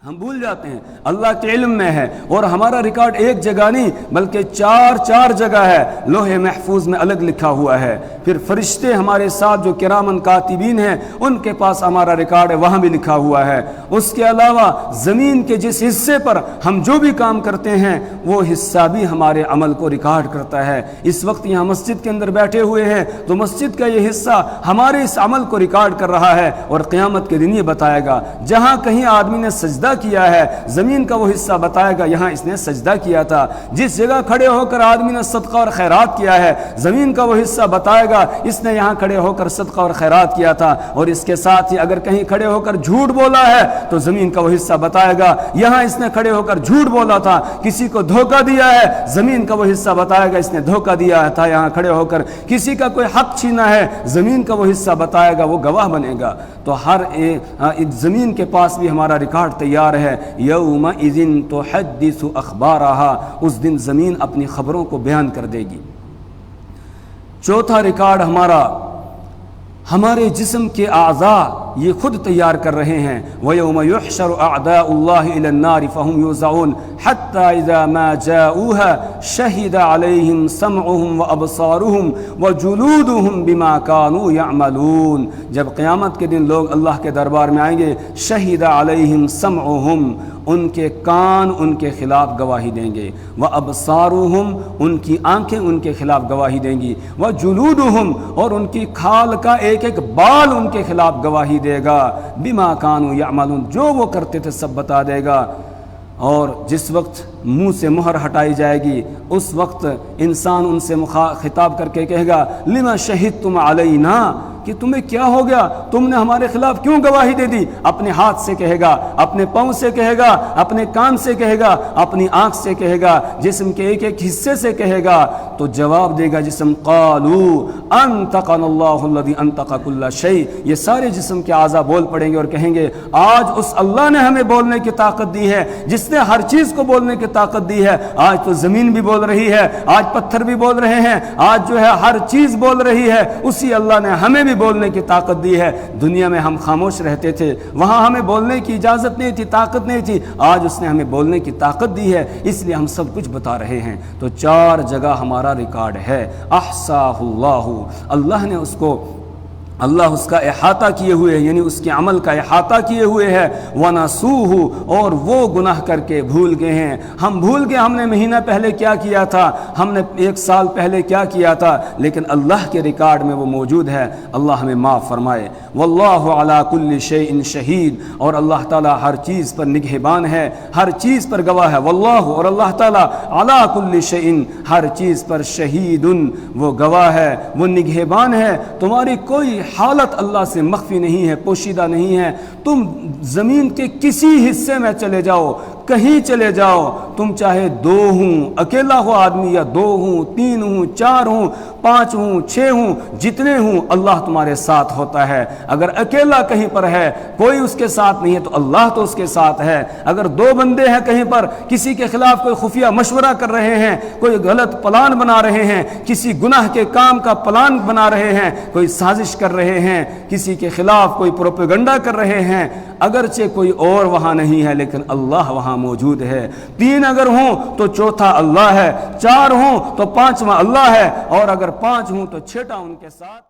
ہم بھول جاتے ہیں اللہ کے علم میں ہے، اور ہمارا ریکارڈ ایک جگہ نہیں بلکہ چار جگہ ہے، لوح محفوظ میں الگ لکھا ہوا ہے، پھر فرشتے ہمارے ساتھ جو کرامن کاتبین ہیں ان کے پاس ہمارا ریکارڈ ہے، وہاں بھی لکھا ہوا ہے۔ اس کے علاوہ زمین کے جس حصے پر ہم جو بھی کام کرتے ہیں وہ حصہ بھی ہمارے عمل کو ریکارڈ کرتا ہے۔ اس وقت یہاں مسجد کے اندر بیٹھے ہوئے ہیں تو مسجد کا یہ حصہ ہمارے اس عمل کو ریکارڈ کر رہا ہے، اور قیامت کے دن یہ بتائے گا، جہاں کہیں آدمی نے سجدہ کیا ہے زمین کا وہ حصہ بتائے گا یہاں اس نے سجدہ کیا تھا، جس جگہ کھڑے ہو کر آدمی نے صدقہ اور خیرات کیا ہے زمین کا وہ حصہ بتائے گا اس نے یہاں کھڑے ہو کر صدقہ اور خیرات کیا تھا، اور اس کے ساتھ ہی اگر کہیں کھڑے ہو کر جھوٹ بولا ہے تو زمین کا وہ حصہ بتائے گا یہاں اس نے کھڑے ہو کر جھوٹ بولا تھا، کسی کو دھوکہ دیا ہے زمین کا وہ حصہ بتائے گا اس نے دھوکہ دیا تھا یہاں کھڑے ہو کر، کسی کا کوئی حق چھینا ہے زمین کا وہ حصہ بتائے گا، وہ گواہ بنے گا۔ تو ہر ایک زمین کے پاس بھی ہمارا ریکارڈ تیار ہے، یومئذ تحدث اخبارہا، اس دن زمین اپنی خبروں کو بیان کر دے گی۔ چوتھا ریکارڈ ہمارے جسم کے اعضاء یہ خود تیار کر رہے ہیں، وَيَوْمَ يُحْشَرُ أَعْدَاءُ اللَّهِ إِلَى النَّارِ فَهُمْ يُوزَعُونَ حَتَّى إِذَا مَا جَاءُوهَا شَهِدَ عَلَيْهِمْ سَمْعُهُمْ وَأَبْصَارُهُمْ وَجُلُودُهُمْ بِمَا كَانُوا يَعْمَلُونَ۔ جب قیامت کے دن لوگ اللہ کے دربار میں آئیں گے، شَهِدَ عَلَيْهِمْ سَمْعُهُمْ، ان کے کان ان کے خلاف گواہی دیں گے، وَأَبْصَارُهُمْ، ان کی آنکھیں ان کے خلاف گواہی دیں گی، وَجُلُودُهُمْ، اور ان کی کھال کا ایک ایک بال ان کے خلاف گواہی دے گا، بما کانوا یعملون، جو وہ کرتے تھے سب بتا دے گا۔ اور جس وقت منہ سے مہر ہٹائی جائے گی اس وقت انسان ان سے خطاب کر کے کہے گا لما شہدتم علینا، کہ تمہیں کیا ہو گیا، تم نے ہمارے خلاف کیوں گواہی دے دی؟ اپنے ہاتھ سے کہے گا، اپنے پاؤں سے کہے گا، اپنے کان سے کہے گا، اپنی آنکھ سے کہے گا، جسم کے ایک ایک حصے سے کہے گا، تو جواب دے گا جسم قالوا انطقنا اللہ الذی انطق کل شیء، یہ سارے جسم کے اعضاء بول پڑیں گے اور کہیں گے آج اس اللہ نے ہمیں بولنے کی طاقت دی ہے جس نے ہر چیز کو بولنے کی طاقت دی ہے، آج تو زمین بھی بول رہی ہے، آج پتھر بھی بول رہے ہیں، آج جو ہے ہر چیز بول رہی ہے، اسی اللہ نے ہمیں بھی بولنے کی طاقت دی ہے۔ دنیا میں ہم خاموش رہتے تھے، وہاں ہمیں بولنے کی اجازت نہیں تھی، طاقت نہیں تھی، آج اس نے ہمیں بولنے کی طاقت دی ہے، اس لیے ہم سب کچھ بتا رہے ہیں۔ تو 4 جگہ ہمارا ریکارڈ ہے، احصاہ اللہ نے اللہ اس کا احاطہ کیے ہوئے ہے، یعنی اس کے عمل کا احاطہ کیے ہوئے ہے، وَنَسُوهُ، اور وہ گناہ کر کے بھول گئے ہیں، ہم بھول گئے ہم نے مہینہ پہلے کیا کیا تھا، ہم نے 1 سال پہلے کیا کیا تھا، لیکن اللہ کے ریکارڈ میں وہ موجود ہے۔ اللہ ہمیں معاف فرمائے۔ وَاللَّهُ عَلَى كُلِّ شَيْءٍ شَهِيدٌ، اور اللہ تعالیٰ ہر چیز پر نگہبان ہے، ہر چیز پر گواہ ہے۔ وَاللَّهُ، اور اللہ تعالیٰ عَلَى كُلِّ شَيْءٍ، ہر چیز پر شہید، وہ گواہ ہے، وہ نگہبان ہے، تمہاری کوئی حالت اللہ سے مخفی نہیں ہے، پوشیدہ نہیں ہے۔ تم زمین کے کسی حصے میں چلے جاؤ، کہیں چلے جاؤ، تم چاہے 2 ہوں، اکیلا ہو آدمی، یا 2 ہوں، 3 ہوں، 4 ہوں، 5 ہوں، 6 ہوں، جتنے ہوں، اللہ تمہارے ساتھ ہوتا ہے۔ اگر اکیلا کہیں پر ہے، کوئی اس کے ساتھ نہیں ہے، تو اللہ تو اس کے ساتھ ہے۔ اگر 2 بندے ہیں کہیں پر، کسی کے خلاف کوئی خفیہ مشورہ کر رہے ہیں، کوئی غلط پلان بنا رہے ہیں، کسی گناہ کے کام کا پلان بنا رہے ہیں، کوئی سازش کر رہے ہیں، کسی کے خلاف کوئی پروپیگنڈا کر رہے ہیں، اگرچہ کوئی اور وہاں نہیں ہے لیکن اللہ وہاں موجود ہے۔ 3 اگر ہوں تو 4تھا اللہ ہے، 4 ہوں تو 5واں اللہ ہے، اور اگر 5 ہوں تو 6واں ان کے ساتھ